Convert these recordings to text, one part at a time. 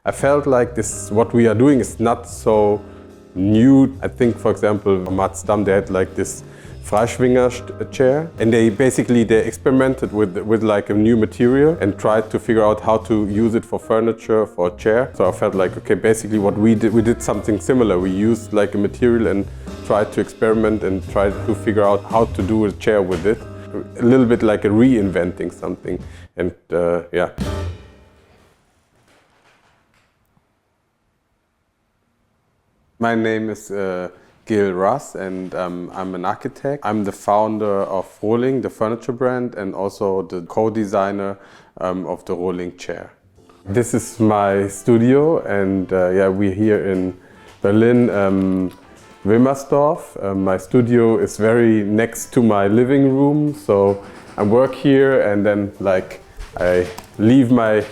I felt like this, what we are doing is not so new. I think, for example, Matsdam, they had like this Freischwinger chair, and they experimented with like a new material and tried to figure out how to use it for furniture, for a chair. So I felt like, okay, basically what we did something similar. We used like a material and tried to experiment and tried to figure out how to do a chair with it. A little bit like a reinventing something, and yeah. My name is Gil Russ, and I'm an architect. I'm the founder of ROHLING, the furniture brand, and also the co-designer of the ROHLING chair. This is my studio, and yeah, we're here in Berlin, Wilmersdorf. My studio is very next to my living room, so I work here, and then like I leave my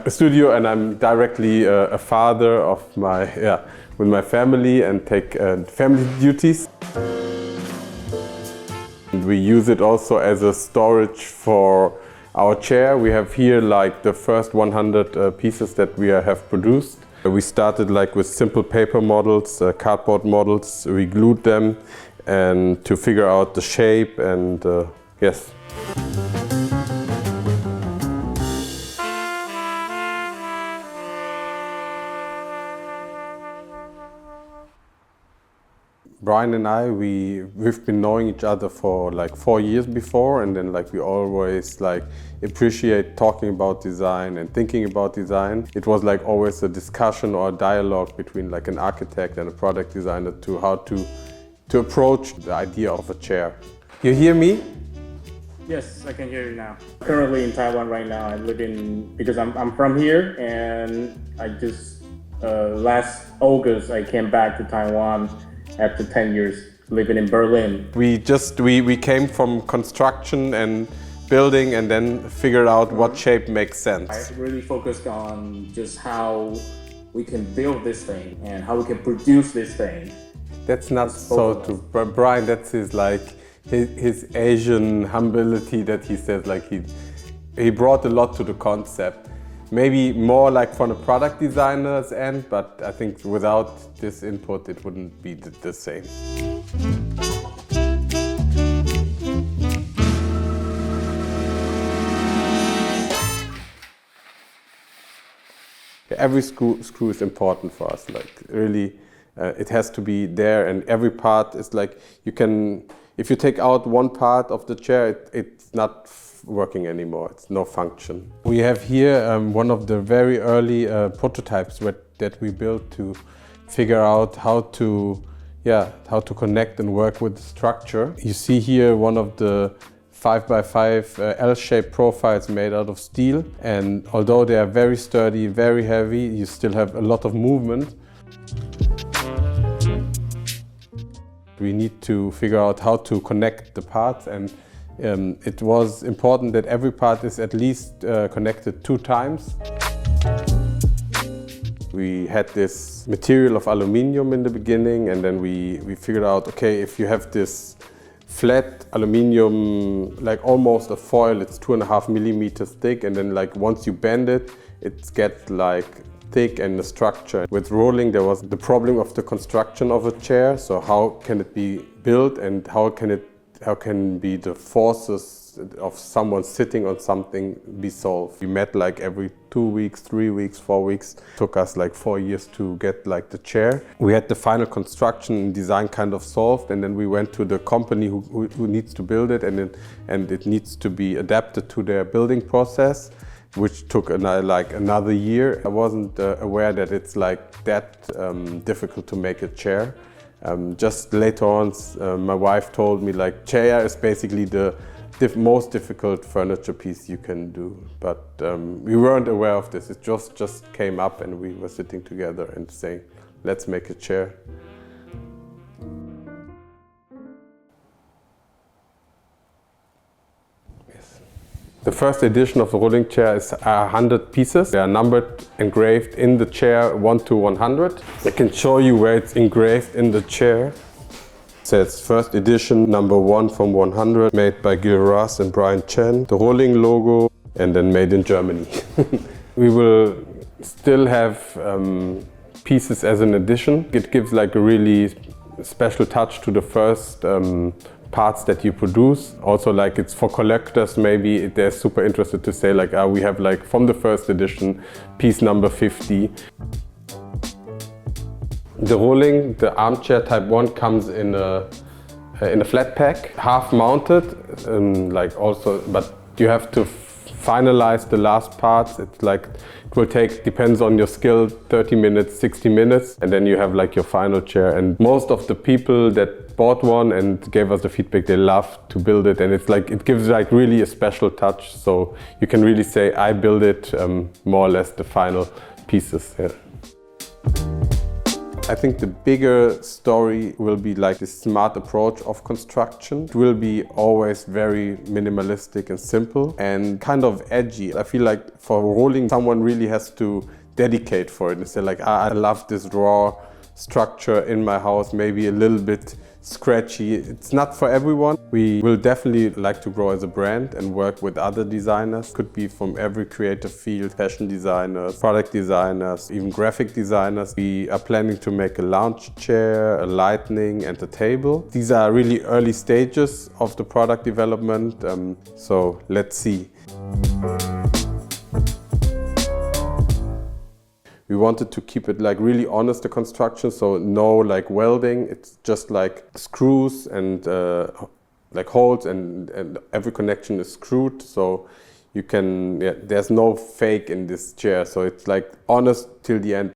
studio, and I'm directly a father of with my family and take family duties. And we use it also as a storage for our chair. We have here like the first 100 pieces that we have produced. We started like with simple paper models, cardboard models. We glued them and to figure out the shape, and yes. Brian and I, we've been knowing each other for like 4 years before, and then like we always like appreciate talking about design and thinking about design. It was like always a discussion or a dialogue between like an architect and a product designer to how to approach the idea of a chair. You hear me? Yes, I can hear you now. Currently in Taiwan right now. I live because I'm from here, and I just last August I came back to Taiwan after 10 years living in Berlin. We came from construction and building, and then figured out what shape makes sense. I really focused on just how we can build this thing and how we can produce this thing. That's not so to Brian. That's his Asian humility that he says, like he brought a lot to the concept. Maybe more like from a product designer's end, but I think without this input it wouldn't be the same. Every screw is important for us. Like really, it has to be there, and every part is like you can. If you take out one part of the chair, it's not working anymore. It's no function. We have here one of the very early prototypes that we built to figure out how to connect and work with the structure. You see here one of the 5x5 L-shaped profiles made out of steel, and although they are very sturdy, very heavy, you still have a lot of movement. We need to figure out how to connect the parts, and it was important that every part is at least connected 2 times. We had this material of aluminium in the beginning, and then we figured out, okay, if you have this flat aluminium, like almost a foil, it's 2.5 millimeters thick, and then like once you bend it, it gets like thick and the structure. With ROHLING there was the problem of the construction of a chair, so how can it be built and how can be the forces of someone sitting on something be solved. We met like every 2 weeks, 3 weeks, 4 weeks. It took us like 4 years to get like the chair. We had the final construction and design kind of solved, and then we went to the company who needs to build it, and it needs to be adapted to their building process, which took another year. I wasn't aware that it's like that difficult to make a chair. Just later on, my wife told me like chair is basically the most difficult furniture piece you can do. But we weren't aware of this. It just came up, and we were sitting together and saying, let's make a chair. The first edition of the ROHLING chair is 100 pieces. They are numbered, engraved in the chair 1 to 100. I can show you where it's engraved in the chair. It says first edition, number 1 from 100, made by Gil Russ and Brian Chen. The ROHLING logo, and then made in Germany. We will still have pieces as an addition. It gives like a really special touch to the first parts that you produce. Also, like, it's for collectors, maybe they're super interested to say like, we have like from the first edition piece number 50. The ROHLING, the Armchair Type 1, comes in a flat pack, half mounted, like also, but you have to finalize the last parts. It's like, it will take, depends on your skill, 30 minutes, 60 minutes, and then you have like your final chair. And most of the people that bought one and gave us the feedback, they love to build it, and it's like, it gives like really a special touch. So you can really say, I build it, more or less the final pieces. Yeah. I think the bigger story will be like this smart approach of construction. It will be always very minimalistic and simple and kind of edgy. I feel like for ROHLING, someone really has to dedicate for it and say like, I love this raw structure in my house, maybe a little bit scratchy. It's not for everyone. We will definitely like to grow as a brand and work with other designers. Could be from every creative field, fashion designers, product designers, even graphic designers. We are planning to make a lounge chair, a lighting, and a table. These are really early stages of the product development, so let's see. We wanted to keep it like really honest, the construction, so no like welding. It's just like screws and like holes, and every connection is screwed. So you can, there's no fake in this chair. So it's like honest till the end.